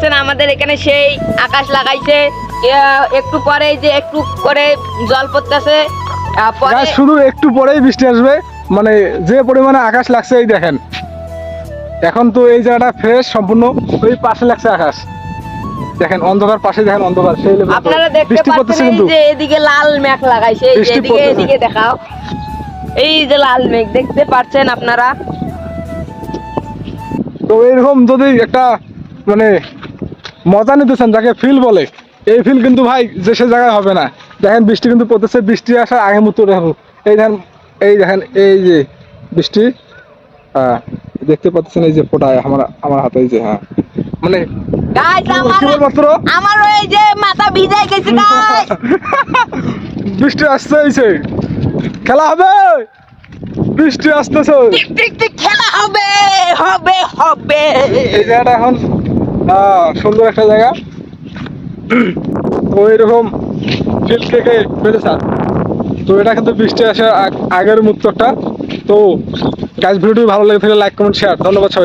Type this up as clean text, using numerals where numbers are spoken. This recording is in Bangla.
পাচ্ছেন আমাদের এখানে সেই আকাশ লাগাইছে, একটু পরে যে একটু করে জল পড়তেছে, পরে গাছ শুধু একটু পরেই বৃষ্টি আসবে, মানে যে পরিমাণে আকাশ লাগছে এই দেখেন। এখন তো এই জায়গাটা ফ্রেশ সম্পূর্ণ, ওই পাশে লাগছে আকাশ দেখেন, অন্ধকার পাশে দেখেন অন্ধকার সেই level আপনারা দেখতে বৃষ্টি পাচ্ছেন পড়তেছে এই কিন্তু যে এদিকে লাল মেঘ লাগাইছে, এই যে বৃষ্টি এদিকে পড়তেছে। এদিকে দেখাও, এই যে লাল মেঘ দেখতে পাচ্ছেন আপনারা। তো এরকম যদি একটা মানে মজা নিতেছেন যাকে ফিল বলে, এই ফিল কিন্তু ভাই যে সে জায়গায় হবে না। দেখেন বৃষ্টি কিন্তু পড়তেছে, বৃষ্টি আসার আগে মতো দেখো, এই দেখেন, এই দেখেন এই যে বৃষ্টি, হ্যাঁ দেখতে পাচ্ছেন এই যে ফোটায় আমার আমার হাতে, এই যে হ্যাঁ মানে গাইস কেবল মাত্র আমার এই যে মাথা ভিজে গেছে গাইস। বৃষ্টি আসছে, হয়েছে খেলা হবে, বৃষ্টি আসতেছে। টিক টিক টিক খেলা হবে হবে হবে। এই জায়গাটা এখন সুন্দর একটা জায়গা। তো এরকম ফিল কে কে পেতে চান, তো এটা কিন্তু বৃষ্টি আসার আগের মুহূর্তটা। তো গাছ ভিডিওটি ভালো লেগে থাকলে লাইক কমেন্ট শেয়ার, ধন্যবাদ সবাই।